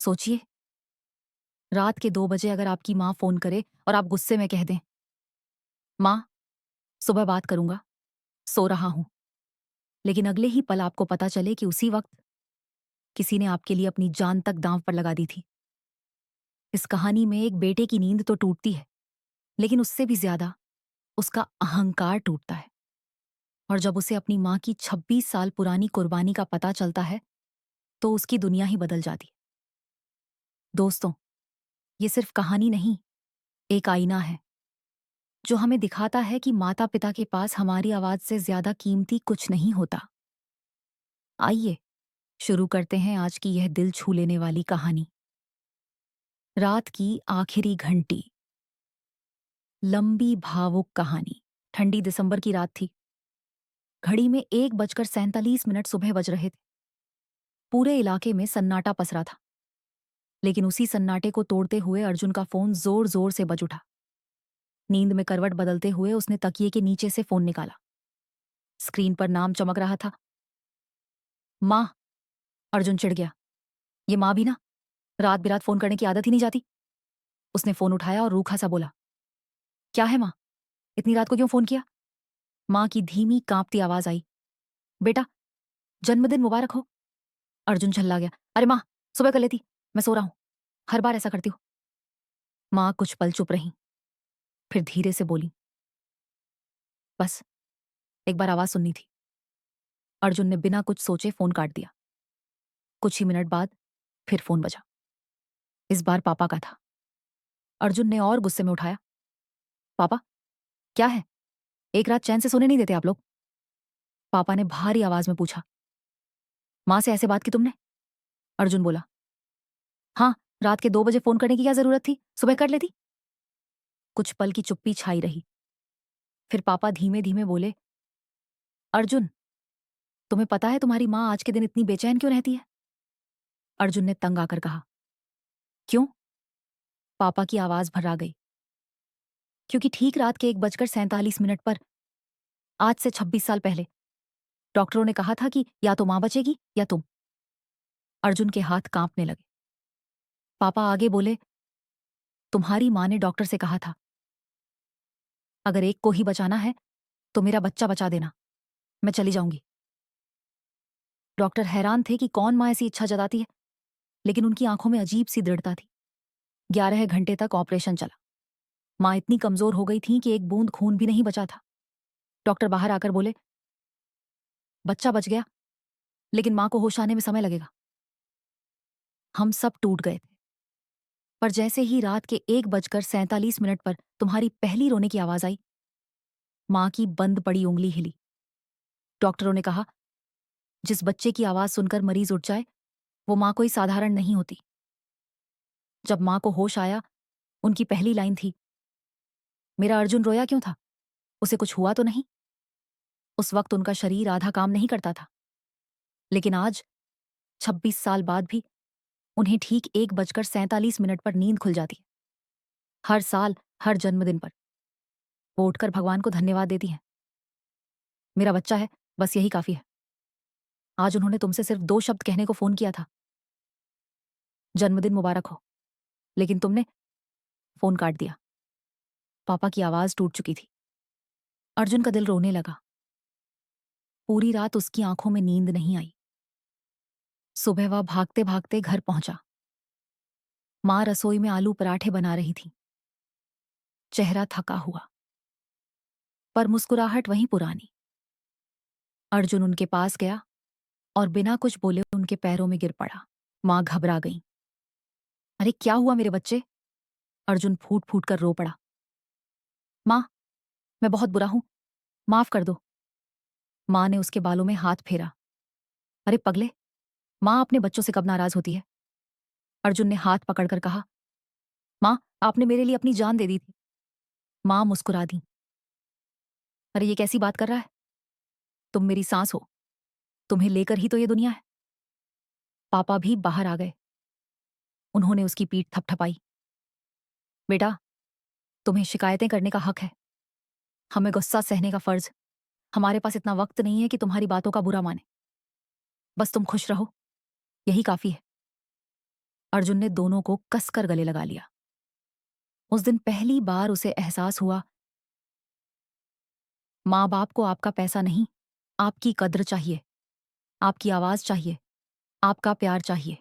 सोचिए, रात के 2 बजे अगर आपकी माँ फ़ोन करे और आप गुस्से में कह दें, "माँ, सुबह बात करूँगा, सो रहा हूँ।" लेकिन अगले ही पल आपको पता चले कि उसी वक़्त किसी ने आपके लिए अपनी जान तक दाँव पर लगा दी थी। इस कहानी में एक बेटे की नींद तो टूटती है, लेकिन उससे भी ज़्यादा उसका अहंकार टूटता है। और जब उसे अपनी माँ की 26 साल पुरानी कुर्बानी का पता चलता है, तो उसकी दुनिया ही बदल जाती है। दोस्तों, ये सिर्फ कहानी नहीं, एक आईना है, जो हमें दिखाता है कि माता-पिता के पास हमारी आवाज़ से ज़्यादा कीमती कुछ नहीं होता। आइए, शुरू करते हैं आज की यह दिल छू लेने वाली कहानी। रात की आखिरी घंटी। लंबी भावुक कहानी। ठंडी दिसंबर की रात थी। घड़ी में 1:47 सुबह बज रहे थे। पूरे इलाके में सन्नाटा पसरा था। लेकिन उसी सन्नाटे को तोड़ते हुए अर्जुन का फोन जोर जोर से बज उठा। नींद में करवट बदलते हुए उसने तकिए के नीचे से फोन निकाला। स्क्रीन पर नाम चमक रहा था, माँ। अर्जुन चिढ़ गया। ये माँ भी ना, रात बिरात फोन करने की आदत ही नहीं जाती। उसने फोन उठाया और रूखा सा बोला, क्या है माँ, इतनी रात को क्यों फोन किया? माँ की धीमी कांपती आवाज आई, बेटा, जन्मदिन मुबारक हो। अर्जुन झल्ला गया। अरे माँ, सुबह कर लेती, मैं सो रहा हूं, हर बार ऐसा करती हूँ। माँ कुछ पल चुप रही, फिर धीरे से बोली, बस एक बार आवाज सुननी थी। अर्जुन ने बिना कुछ सोचे फोन काट दिया। कुछ ही मिनट बाद फिर फोन बजा। इस बार पापा का था। अर्जुन ने और गुस्से में उठाया, पापा, क्या है? एक रात चैन से सोने नहीं देते आप लोग? पापा ने भारी आवाज में पूछा। माँ से ऐसे बात की तुमने? अर्जुन बोला, हाँ, रात के 2 बजे फोन करने की क्या जरूरत थी, सुबह कर लेती। कुछ पल की चुप्पी छाई रही। फिर पापा धीमे धीमे बोले, अर्जुन, तुम्हें पता है तुम्हारी माँ आज के दिन इतनी बेचैन क्यों रहती है? अर्जुन ने तंग आकर कहा, क्यों? पापा की आवाज भर्रा गई। क्योंकि ठीक रात के 1:47 पर, आज से 26 साल पहले, डॉक्टरों ने कहा था कि या तो मां बचेगी या तुम। अर्जुन के हाथ कांपने लगे। पापा आगे बोले, तुम्हारी मां ने डॉक्टर से कहा था, अगर एक को ही बचाना है तो मेरा बच्चा बचा देना, मैं चली जाऊंगी। डॉक्टर हैरान थे कि कौन मां ऐसी इच्छा जताती है, लेकिन उनकी आंखों में अजीब सी दृढ़ता थी। 11 घंटे तक ऑपरेशन चला। मां इतनी कमजोर हो गई थी कि एक बूंद खून भी नहीं बचा था। डॉक्टर बाहर आकर बोले, बच्चा बच गया, लेकिन मां को होश आने में समय लगेगा। हम सब टूट गए थे। पर जैसे ही रात के 1:47 पर तुम्हारी पहली रोने की आवाज आई, मां की बंद पड़ी उंगली हिली। डॉक्टरों ने कहा, जिस बच्चे की आवाज सुनकर मरीज उठ जाए, वो मां कोई साधारण नहीं होती। जब मां को होश आया, उनकी पहली लाइन थी, मेरा अर्जुन रोया क्यों था? उसे कुछ हुआ तो नहीं? उस वक्त उनका शरीर आधा काम नहीं करता था। लेकिन आज, 26 साल बाद भी, उन्हें ठीक 1:47 पर नींद खुल जाती है। हर साल, हर जन्मदिन पर वो उठकर भगवान को धन्यवाद देती हैं। मेरा बच्चा है, बस यही काफी है। आज उन्होंने तुमसे सिर्फ 2 शब्द कहने को फोन किया था, जन्मदिन मुबारक हो, लेकिन तुमने फोन काट दिया। पापा की आवाज टूट चुकी थी। अर्जुन का दिल रोने लगा। पूरी रात उसकी आंखों में नींद नहीं आई। सुबह वह भागते भागते घर पहुंचा। मां रसोई में आलू पराठे बना रही थी। चेहरा थका हुआ, पर मुस्कुराहट वहीं पुरानी। अर्जुन उनके पास गया और बिना कुछ बोले उनके पैरों में गिर पड़ा। मां घबरा गई। अरे क्या हुआ मेरे बच्चे? अर्जुन फूट फूट कर रो पड़ा। मां, मैं बहुत बुरा हूं, माफ कर दो। मां ने उसके बालों में हाथ फेरा। अरे पगले, मां अपने बच्चों से कब नाराज होती है? अर्जुन ने हाथ पकड़कर कहा, मां, आपने मेरे लिए अपनी जान दे दी थी। मां मुस्कुरा दी। अरे ये कैसी बात कर रहा है? तुम मेरी सांस हो, तुम्हें लेकर ही तो ये दुनिया है। पापा भी बाहर आ गए। उन्होंने उसकी पीठ थपथपाई। बेटा, तुम्हें शिकायतें करने का हक है, हमें गुस्सा सहने का फर्ज। हमारे पास इतना वक्त नहीं है कि तुम्हारी बातों का बुरा माने। बस तुम खुश रहो, यही काफी है। अर्जुन ने दोनों को कसकर गले लगा लिया। उस दिन पहली बार उसे एहसास हुआ, माँ बाप को आपका पैसा नहीं, आपकी कद्र चाहिए, आपकी आवाज चाहिए, आपका प्यार चाहिए।